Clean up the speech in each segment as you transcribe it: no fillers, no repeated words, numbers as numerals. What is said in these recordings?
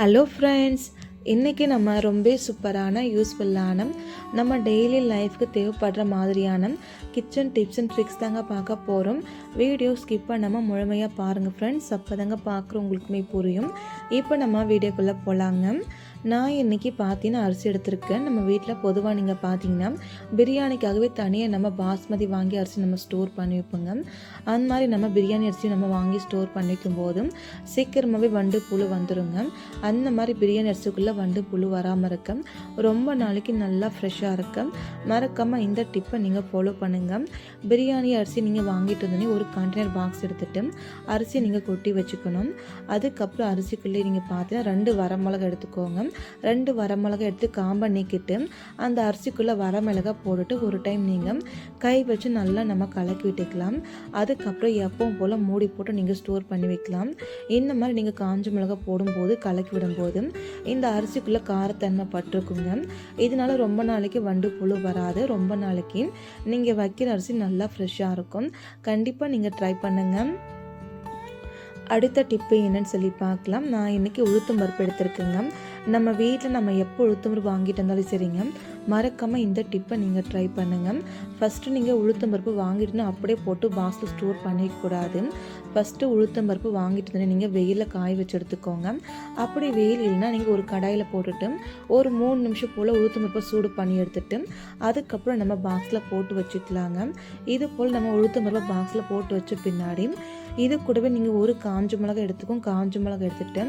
Hello friends, இன்றைக்கி நம்ம ரொம்ப சூப்பரான யூஸ்ஃபுல்லான நம்ம டெய்லி லைஃப்க்கு தேவைப்படுற மாதிரியான கிச்சன் டிப்ஸ் அண்ட் ட்ரிக்ஸ் தாங்க பார்க்க போகிறோம். வீடியோ ஸ்கிப் பண்ணாமல் முழுமையாக பாருங்கள் ஃப்ரெண்ட்ஸ், அப்போ தாங்க பார்க்குறவங்களுக்குமே புரியும். இப்போ நம்ம வீடியோக்குள்ளே போகலாங்க. நான் இன்றைக்கி பார்த்தீங்கன்னா அரிசி எடுத்திருக்கேன். நம்ம வீட்டில் பொதுவாக நீங்கள் பார்த்தீங்கன்னா பிரியாணிக்காகவே தனியாக நம்ம பாஸ்மதி வாங்கி அரிசி நம்ம ஸ்டோர் பண்ணி வைப்போங்க. அந்த மாதிரி நம்ம பிரியாணி அரிசி நம்ம வாங்கி ஸ்டோர் பண்ணி வைக்கும் போதும் சீக்கிரமாகவே வண்டு புழு வந்துடுங்க. அந்த மாதிரி பிரியாணி அரிசிக்குள்ளே வண்டு புழு வராமல் இருக்க ரொம்ப நாளைக்கு நல்லா ஃப்ரெஷ்ஷாக இருக்க மறக்காமல் இந்த டிப்பை நீங்கள் ஃபாலோ பண்ணுங்கள். பிரியாணி அரிசி நீங்கள் வாங்கிட்டு வந்தோடனே ஒரு கண்டெய்னர் பாக்ஸ் எடுத்துகிட்டு அரிசி நீங்கள் கொட்டி வச்சுக்கணும். அதுக்கப்புறம் அரிசிக்குள்ளே நீங்கள் பார்த்தீங்கன்னா 2 வரமிளகா எடுத்துக்கோங்க. 2 வரமிளகா எடுத்து காம்பை நீக்கிட்டு அந்த அரிசிக்குள்ளே வரமிளகா போட்டுட்டு ஒரு டைம் நீங்கள் கை வச்சு நல்லா நம்ம கலக்கி விட்டுக்கலாம். அதுக்கப்புறம் எப்பவும் போல் மூடி போட்டு நீங்கள் ஸ்டோர் பண்ணி வைக்கலாம். இந்த மாதிரி நீங்கள் காஞ்ச மிளகா போடும்போது கலக்கி விடும்போது இந்த அரிசிக்குள்ளே காரத்தன்மை பட்டிருக்குங்க. இதனால ரொம்ப நாளைக்கு வண்டு புழு வராது. ரொம்ப நாளைக்கு நீங்கள் வைக்கிற அரிசி நல்லா ஃப்ரெஷ்ஷாக இருக்கும். கண்டிப்பாக நீங்கள் ட்ரை பண்ணுங்கள். அடுத்த டிப்பு என்னன்னு சொல்லி பார்க்கலாம். நான் இன்றைக்கி உளுத்தம் பருப்பு எடுத்துருக்கேங்க. நம்ம வீட்டில் நம்ம எப்போ உளுத்தம் பருப்பு வாங்கிட்டு வந்தாலும் சரிங்க, மறக்காமல் இந்த டிப்பை நீங்கள் ட்ரை பண்ணுங்கள். ஃபஸ்ட்டு நீங்கள் உளுத்தம் பருப்பு வாங்கிட்டுனா அப்படியே போட்டு பாக்ஸில் ஸ்டோர் பண்ணிக்கூடாது. ஃபஸ்ட்டு உளுத்தம் பருப்பு வாங்கிட்டு வந்து நீங்கள் வெயிலில் காய வச்சு எடுத்துக்கோங்க. அப்படி வெயில் இல்லைன்னா நீங்கள் ஒரு கடாயில் போட்டுட்டு ஒரு 3 நிமிஷம் போல் உளுத்தம் பருப்பை சூடு பண்ணி எடுத்துட்டு அதுக்கப்புறம் நம்ம பாக்ஸில் போட்டு வச்சுக்கலாங்க. இது போல் நம்ம உளுத்தம் பருப்பை பாக்ஸில் போட்டு வச்ச பின்னாடி இது கூடவே நீங்கள் ஒரு காஞ்ச மிளகா எடுத்துக்கோங்க. காஞ்ச மிளகா எடுத்துகிட்டு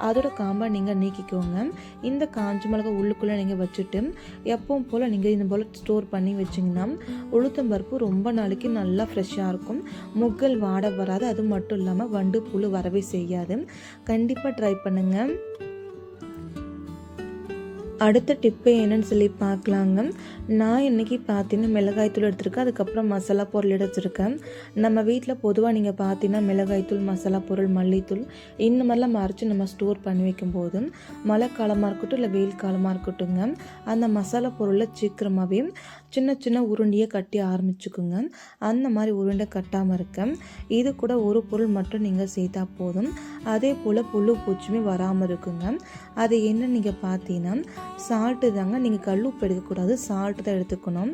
அதோட காம்பை நீங்கள் நீக்கிக்கோங்க. இந்த காஞ்ச மிளகா உள்ளுக்குள்ளே நீங்கள் வச்சுட்டு எப்பவும் போல் நீங்கள் இந்த போல் ஸ்டோர் பண்ணி வச்சிங்கன்னா உளுத்தம் பருப்பு ரொம்ப நாளைக்கு நல்லா ஃப்ரெஷ்ஷாக இருக்கும். முகல் வாடை வராது. அது மட்டும் இல்லாமல் வண்டு புழு வரவே செய்யாது. கண்டிப்பாக ட்ரை பண்ணுங்கள். அடுத்த டிப்பு என்னன்னு சொல்லி பார்க்கலாங்க. நான் இன்றைக்கி பார்த்தீங்கன்னா மிளகாய்த்தூள் எடுத்துருக்கேன். அதுக்கப்புறம் மசாலா பொருள் எடுத்துருக்கேன். நம்ம வீட்டில் பொதுவாக நீங்கள் பார்த்தீங்கன்னா மிளகாய்த்தூள், மசாலா பொருள், மல்லித்தூள் இந்த மாதிரிலாம் மறைச்சி நம்ம ஸ்டோர் பண்ணி வைக்கும்போது மழை காலமாக இருக்கட்டும் இல்லை வெயில் காலமாக இருக்கட்டுங்க, அந்த மசாலா பொருளில் சீக்கிரமாகவே சின்ன சின்ன உருண்டையை கட்டி ஆரம்பிச்சுக்குங்க. அந்த மாதிரி உருண்டை கட்டாமல் இருக்க இது கூட ஒரு பொருள் மட்டும் நீங்கள் சேர்த்தா போதும். அதே போல் புழு பூச்சியுமே வராமல் இருக்குங்க. அது என்ன நீங்கள் பார்த்தீங்கன்னா சால்ட்டு தாங்க. நீங்கள் கல் உப்பு எடுக்கக்கூடாது, சால்ட்டு தான் எடுத்துக்கணும்.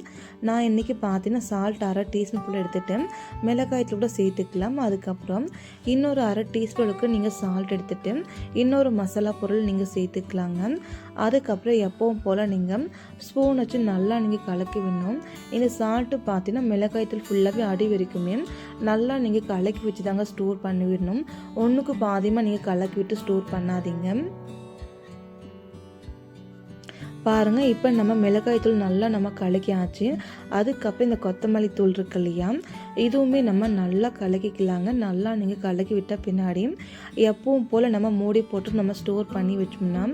நான் இன்றைக்கி பார்த்தீங்கன்னா சால்ட் 1/2 டீஸ்பூன் போல் எடுத்துகிட்டு மிளகாயத்தில் கூட சேர்த்துக்கலாம். அதுக்கப்புறம் இன்னொரு 1/2 டீஸ்பூனுக்கு நீங்கள் சால்ட் எடுத்துகிட்டு இன்னொரு மசாலா பொருள் நீங்கள் சேர்த்துக்கலாங்க. அதுக்கப்புறம் எப்பவும் போல் நீங்கள் ஸ்பூன் வச்சு நல்லா நீங்கள் கலக்கி விடணும். இந்த சால்ட்டு பார்த்தீங்கன்னா மிளகாயத்தில் ஃபுல்லாகவே அடி வரைக்குமே நல்லா நீங்கள் கலக்கி வச்சு தாங்க ஸ்டோர் பண்ணி விடணும். ஒன்றுக்கு பாதியமாக நீங்கள் கலக்கி விட்டு ஸ்டோர் பண்ணாதீங்க. பாருங்கள், இப்போ நம்ம மிளகாய்த்தூள் நல்லா நம்ம கலக்கியாச்சு. அதுக்கப்புறம் இந்த கொத்தமல்லி தூள் இருக்கு இல்லையா, இதுவுமே நம்ம நல்லா கலக்கிக்கலாங்க. நல்லா நீங்கள் கலக்கி விட்ட பின்னாடி எப்பவும் போல் நம்ம மூடி போட்டு நம்ம ஸ்டோர் பண்ணி வச்சோம்னா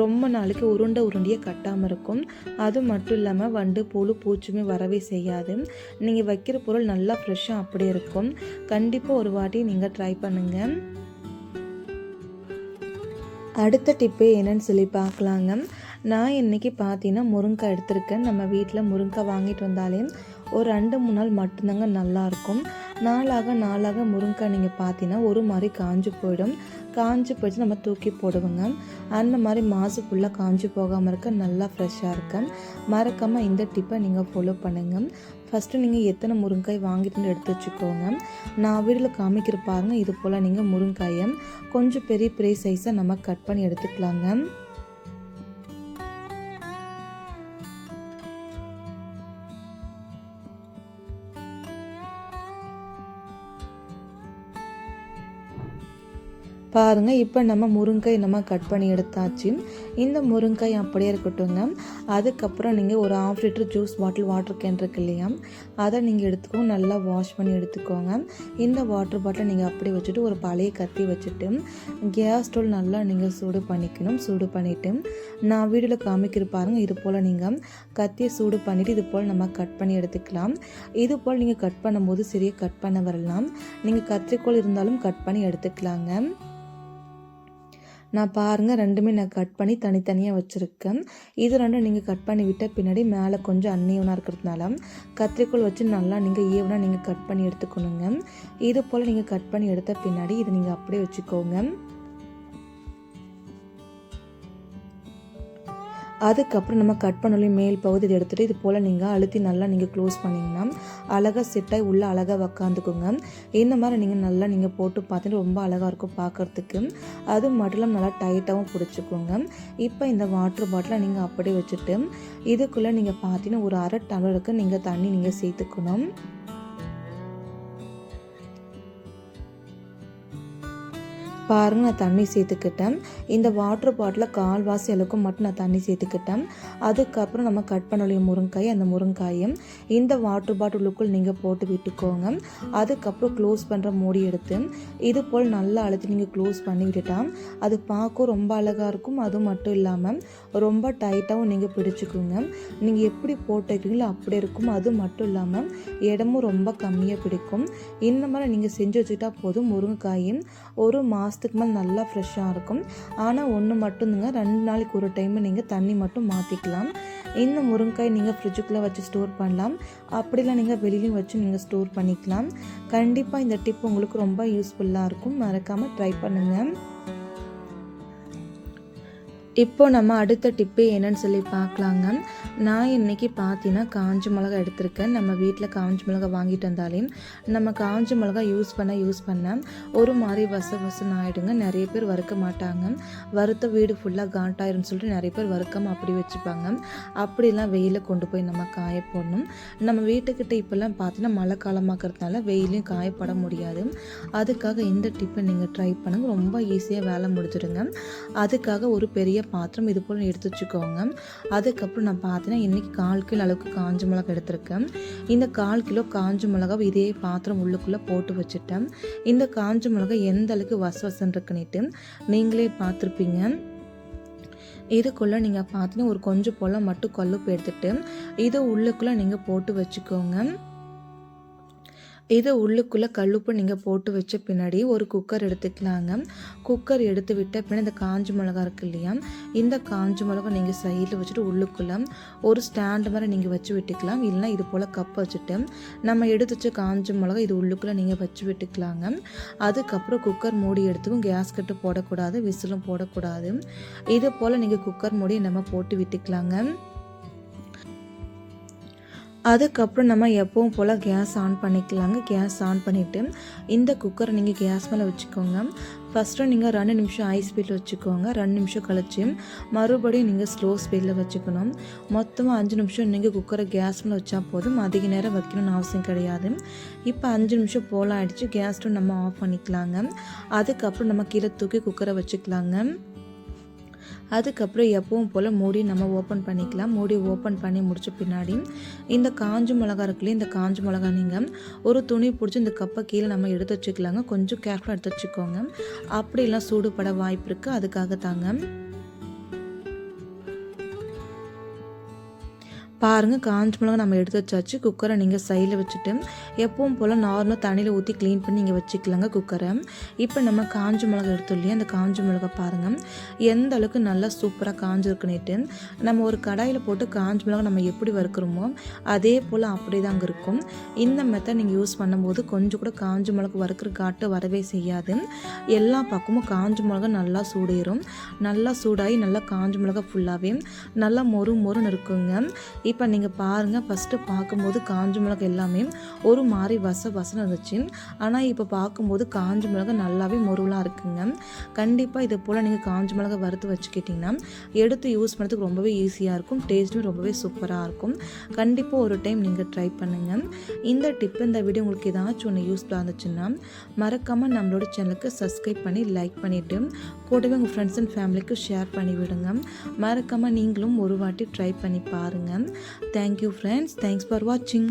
ரொம்ப நாளைக்கு உருண்டையாக கட்டாமல் இருக்கும். அது மட்டும் இல்லாமல் வண்டு புழு பூச்சியுமே வரவே செய்யாது. நீங்கள் வைக்கிற பொருள் நல்லா ஃப்ரெஷ்ஷாக அப்படியே இருக்கும். கண்டிப்பாக ஒரு வாட்டி நீங்கள் ட்ரை பண்ணுங்கள். அடுத்த டிப்பு என்னன்னு சொல்லி பார்க்கலாங்க. நான் இன்றைக்கி பார்த்தீங்கன்னா முருங்கைக்காய் எடுத்திருக்கேன். நம்ம வீட்டில் முருங்கைக்காய் வாங்கிட்டு வந்தாலே ஒரு 2-3 நாள் மட்டும்தாங்க நல்லாயிருக்கும். நாளாக முருங்கைக்காய் நீங்கள் பார்த்தீங்கன்னா ஒரு மாதிரி காஞ்சு போயிடும். காஞ்சு போயிடுச்சு நம்ம தூக்கி போடுவோங்க. அந்த மாதிரி மாதம் ஃபுல்லாக காஞ்சு போகாமல் இருக்க நல்லா ஃப்ரெஷ்ஷாக இருக்க மறக்காமல் இந்த டிப்பை நீங்கள் ஃபாலோ பண்ணுங்கள். ஃபஸ்ட்டு நீங்கள் எத்தனை முருங்காய் வாங்கிட்டு எடுத்து வச்சுக்கோங்க. நான் வீடியோவில் காமிக்கிற பாருங்கள். இது போல் நீங்கள் முருங்காயை கொஞ்சம் பெரிய சைஸாக நம்ம கட் பண்ணி எடுத்துக்கலாங்க. பாருங்கள், இப்போ நம்ம முருங்காய் நம்ம கட் பண்ணி எடுத்தாச்சு. இந்த முருங்காய் அப்படியே இருக்கட்டுங்க. அதுக்கப்புறம் நீங்கள் ஒரு 1/2 litre juice bottle water can இருக்கு இல்லையா, அதை நீங்கள் எடுத்துக்கோங்க. நல்லா வாஷ் பண்ணி எடுத்துக்கோங்க. இந்த வாட்டர் பாட்டிலை நீங்கள் அப்படியே வச்சுட்டு ஒரு பழைய கத்தி வச்சுட்டு கேஸ் ஸ்டவ் நல்லா நீங்கள் சூடு பண்ணிக்கணும். சூடு பண்ணிவிட்டு நான் வீடியோவில் காமிக்கிற பாருங்கள். இது போல் நீங்கள் கத்தியை சூடு பண்ணிவிட்டு இது போல் நம்ம கட் பண்ணி எடுத்துக்கலாம். இது போல் நீங்கள் கட் பண்ணும்போது சரியாக கட் பண்ண வரலாம். நீங்கள் கத்திரிக்கோல் இருந்தாலும் கட் பண்ணி எடுத்துக்கலாங்க. நான் பாருங்கள், ரெண்டுமே நான் கட் பண்ணி தனித்தனியாக வச்சுருக்கேன். இது ரெண்டும் நீங்கள் கட் பண்ணி விட்ட பின்னாடி மேலே கொஞ்சம் அன்ஈவனாக இருக்கிறதுனால கத்திரிக்கோல் வச்சு நல்லா நீங்கள் ஈவனாக நீங்கள் கட் பண்ணி எடுத்துக்கணுங்க. இது போல் நீங்கள் கட் பண்ணி எடுத்த பின்னாடி இதை நீங்கள் அப்படியே வச்சுக்கோங்க. அதுக்கப்புறம் நம்ம கட் பண்ணி மேல் பகுதி எடுத்துகிட்டு இது போல் நீங்கள் அழுத்தி நல்லா நீங்கள் க்ளோஸ் பண்ணிங்கன்னா அழகாக செட்டாகி உள்ளே அழகாக உக்காந்துக்குங்க. இந்த மாதிரி நீங்கள் நல்லா நீங்கள் போட்டு பார்த்துட்டு ரொம்ப அழகாக இருக்கும் பார்க்குறதுக்கு. அது மட்டும் இல்லாமல் நல்லா டைட்டாகவும் பிடிச்சிக்கோங்க. இப்போ இந்த வாட்டர் பாட்டிலை நீங்கள் அப்படியே வச்சுட்டு இதுக்குள்ளே நீங்கள் பார்த்தீங்கன்னா ஒரு அரை டம்ளருக்கு நீங்கள் தண்ணி நீங்கள் சேர்த்துக்கணும். பாருங்கள், நான் தண்ணி சேர்த்துக்கிட்டேன். இந்த வாட்டர் பாட்டில் கால்வாசி அளவுக்கு மட்டும் நான் தண்ணி சேர்த்துக்கிட்டேன். அதுக்கப்புறம் நம்ம கட் பண்ண முருங்காய், அந்த முருங்காயும் இந்த வாட்டர் பாட்டிலுக்குள் நீங்கள் போட்டு விட்டுக்கோங்க. அதுக்கப்புறம் க்ளோஸ் பண்ணுற மூடி எடுத்து இது போல் நல்லா அழுத்தி நீங்கள் க்ளோஸ் பண்ணி விட்டுட்டா அது பார்க்க ரொம்ப அழகாக இருக்கும். அது மட்டும் இல்லாமல் ரொம்ப டைட்டாகவும் நீங்கள் பிடிச்சிக்கோங்க. நீங்கள் எப்படி போட்டு வைக்கிறீங்களோ அப்படியே இருக்கும். அது மட்டும் இல்லாமல் இடமும் ரொம்ப கம்மியாக பிடிக்கும். இந்த மாதிரி நீங்கள் செஞ்சு வச்சுக்கிட்டா போதும். முருங்கைக்காயும் ஒரு மாதத்துக்கு மேலே நல்லா ஃப்ரெஷ்ஷாக இருக்கும். ஆனால் ஒன்று மட்டும்தாங்க, 2 நாளைக்கு ஒரு டைம் நீங்கள் தண்ணி மட்டும் மாற்றிக்கலாம். இந்த முருங்கைக்காய் நீங்கள் ஃப்ரிட்ஜுக்குள்ளே வச்சு ஸ்டோர் பண்ணலாம். அப்படிலாம் நீங்கள் வெளியிலையும் வச்சு நீங்கள் ஸ்டோர் பண்ணிக்கலாம். கண்டிப்பாக இந்த டிப் உங்களுக்கு ரொம்ப யூஸ்ஃபுல்லாக இருக்கும். மறக்காமல் ட்ரை பண்ணுங்கள். இப்போ நம்ம அடுத்த டிப்பு என்னன்னு சொல்லி பார்க்கலாங்க. நான் இன்றைக்கி பார்த்தீங்கன்னா காஞ்ச மிளகா எடுத்திருக்கேன். நம்ம வீட்டில் காஞ்ச மிளகா வாங்கிட்டு வந்தாலே நம்ம காஞ்ச மிளகா யூஸ் பண்ண ஒரு மாதிரி வசன்னு ஆகிடுங்க. நிறைய பேர் வறுக்க மாட்டாங்க. வறுத்த வீடு ஃபுல்லாக காண்டாயிருன்னு சொல்லிட்டு நிறைய பேர் வறுக்காமல் அப்படி வச்சுப்பாங்க. அப்படிலாம் வெயிலில் கொண்டு போய் நம்ம காய போடணும். நம்ம வீட்டுக்கிட்ட இப்போல்லாம் பார்த்தீங்கன்னா மழை காலமாக்கிறதுனால வெயிலையும் காயப்பட முடியாது. அதுக்காக இந்த டிப்பை நீங்கள் ட்ரை பண்ணுங்கள். ரொம்ப ஈஸியாக வேலை முடிஞ்சிடுங்க. அதுக்காக ஒரு பெரிய பாத்திரம் இது போல் எடுத்து வச்சுக்கோங்க. அதுக்கப்புறம் நான் பார்த்தீங்கன்னா இன்றைக்கி 1/4 கிலோ அளவுக்கு காஞ்ச மிளகா எடுத்திருக்கேன். இந்த 1/4 கிலோ காஞ்ச மிளகாவை இதே பாத்திரம் உள்ளுக்குள்ளே போட்டு வச்சுட்டேன். இந்த காஞ்ச மிளகா எந்த அளவுக்கு வசன்னு இருக்குன்னுட்டு நீங்களே பார்த்துருப்பீங்க. இதுக்குள்ளே நீங்கள் பார்த்தீங்கன்னா ஒரு கொஞ்சம் போல் மட்டும் கல்லுப்பு எடுத்துகிட்டு இதை உள்ளுக்குள்ளே நீங்கள் போட்டு வச்சுக்கோங்க. இதை உள்ளுக்குள்ளே கல்லுப்பு நீங்கள் போட்டு வச்ச பின்னாடி ஒரு குக்கர் எடுத்துக்கலாங்க. குக்கர் எடுத்து விட்ட பின்னாடி இந்த காஞ்ச மிளகா இருக்கு இல்லையா, இந்த காஞ்ச மிளகா நீங்கள் சைடில் வச்சுட்டு உள்ளுக்குள்ளே ஒரு ஸ்டாண்டு மாதிரி நீங்கள் வச்சு விட்டுக்கலாம். இல்லைனா இது போல் கப் வச்சுட்டு நம்ம எடுத்து வச்ச காஞ்ச மிளகா இது உள்ளுக்குள்ளே நீங்கள் வச்சு விட்டுக்கலாங்க. அதுக்கப்புறம் குக்கர் மூடி எடுத்துக்கும். கேஸ் கட்டு போடக்கூடாது, விசிலும் போடக்கூடாது. இது போல் நீங்கள் குக்கர் மூடி நம்ம போட்டு விட்டுக்கலாங்க. அதுக்கப்புறம் நம்ம எப்பவும் போல் கேஸ் ஆன் பண்ணிக்கலாங்க. கேஸ் ஆன் பண்ணிவிட்டு இந்த குக்கரை நீங்கள் கேஸ் மேலே வச்சுக்கோங்க. ஃபஸ்ட்டு நீங்கள் 2 நிமிஷம் ஹை ஸ்பீடில் வச்சுக்கோங்க. 2 நிமிஷம் கழிச்சு மறுபடியும் நீங்கள் ஸ்லோ ஸ்பீடில் வச்சுக்கணும். மொத்தமாக 5 நிமிஷம் நீங்கள் குக்கரை கேஸ் மேலே வச்சா போதும். அதிக நேரம் வைக்கணும்னு அவசியம் கிடையாது. இப்போ 5 நிமிஷம் போல் ஆகிடுச்சு. கேஸ் ஸ்டவ் நம்ம ஆஃப் பண்ணிக்கலாங்க. அதுக்கப்புறம் நம்ம கீழே தூக்கி குக்கரை வச்சுக்கலாங்க. அதுக்கப்புறம் எப்பவும் போல் மூடி நம்ம ஓப்பன் பண்ணிக்கலாம். மூடி ஓப்பன் பண்ணி முடிச்ச பின்னாடி இந்த காஞ்ச மிளகா இருக்குல்லையே, இந்த காஞ்ச மிளகா நீங்கள் ஒரு துணி பிடிச்சி இந்த கப்பை கீழே நம்ம எடுத்து வச்சுக்கலாங்க. கொஞ்சம் கேர்ஃபுல்லாக எடுத்து வச்சுக்கோங்க. அப்படிலாம் சூடுபட வாய்ப்பு இருக்குது. அதுக்காக தாங்க. பாருங்கள், காஞ்ச மிளகா நம்ம எடுத்து வச்சாச்சு. குக்கரை நீங்கள் சைடில் வச்சுட்டு எப்பவும் போல் நார்மலாக தண்ணியில் ஊற்றி க்ளீன் பண்ணி நீங்கள் வச்சுக்கலாங்க குக்கரை. இப்போ நம்ம காஞ்ச மிளகா எடுத்தோம் இல்லையா, அந்த காஞ்ச மிளகா பாருங்கள் எந்த அளவுக்கு நல்லா சூப்பராக காஞ்சிருக்குன்னுட்டு. நம்ம ஒரு கடாயில் போட்டு காஞ்ச மிளகா நம்ம எப்படி வறுக்கிறோமோ அதே போல் அப்படி தாங்க இருக்கும். இந்த மெத்தட் நீங்கள் யூஸ் பண்ணும்போது கொஞ்சம் கூட காஞ்ச மிளகா வறுக்கிற காட்டு வரவே செய்யாது. எல்லா பக்கமும் காஞ்ச மிளகா நல்லா சூடேறும். நல்லா சூடாகி நல்லா காஞ்ச மிளகா ஃபுல்லாகவே நல்லா மொறுன்னு இருக்குங்க. இப்போ நீங்கள் பாருங்கள், ஃபஸ்ட்டு பார்க்கும்போது காஞ்ச மிளகா எல்லாமே ஒரு மாதிரி வசன்னு இருந்துச்சு. ஆனால் இப்போ பார்க்கும்போது காஞ்ச மிளகா நல்லாவே மொருவலாக இருக்குங்க. கண்டிப்பாக இதை போல் நீங்கள் காஞ்ச மிளகா வறுத்து வச்சுக்கிட்டிங்கன்னா எடுத்து யூஸ் பண்ணுறதுக்கு ரொம்பவே ஈஸியாக இருக்கும். டேஸ்ட்டும் ரொம்பவே சூப்பராக இருக்கும். கண்டிப்பாக ஒரு டைம் நீங்கள் ட்ரை பண்ணுங்கள். இந்த டிப்பு, இந்த வீடியோ உங்களுக்கு ஏதாச்சும் ஒன்று யூஸ்ஃபுல்லாக இருந்துச்சுன்னா மறக்காமல் நம்மளோட சேனலுக்கு சப்ஸ்கிரைப் பண்ணி லைக் பண்ணிவிட்டு கூடவே உங்கள் ஃப்ரெண்ட்ஸ் அண்ட் ஃபேமிலிக்கு ஷேர் பண்ணி விடுங்க. மறக்காமல் நீங்களும் ஒரு வாட்டி ட்ரை பண்ணி பாருங்கள். Thank you friends. Thanks for watching.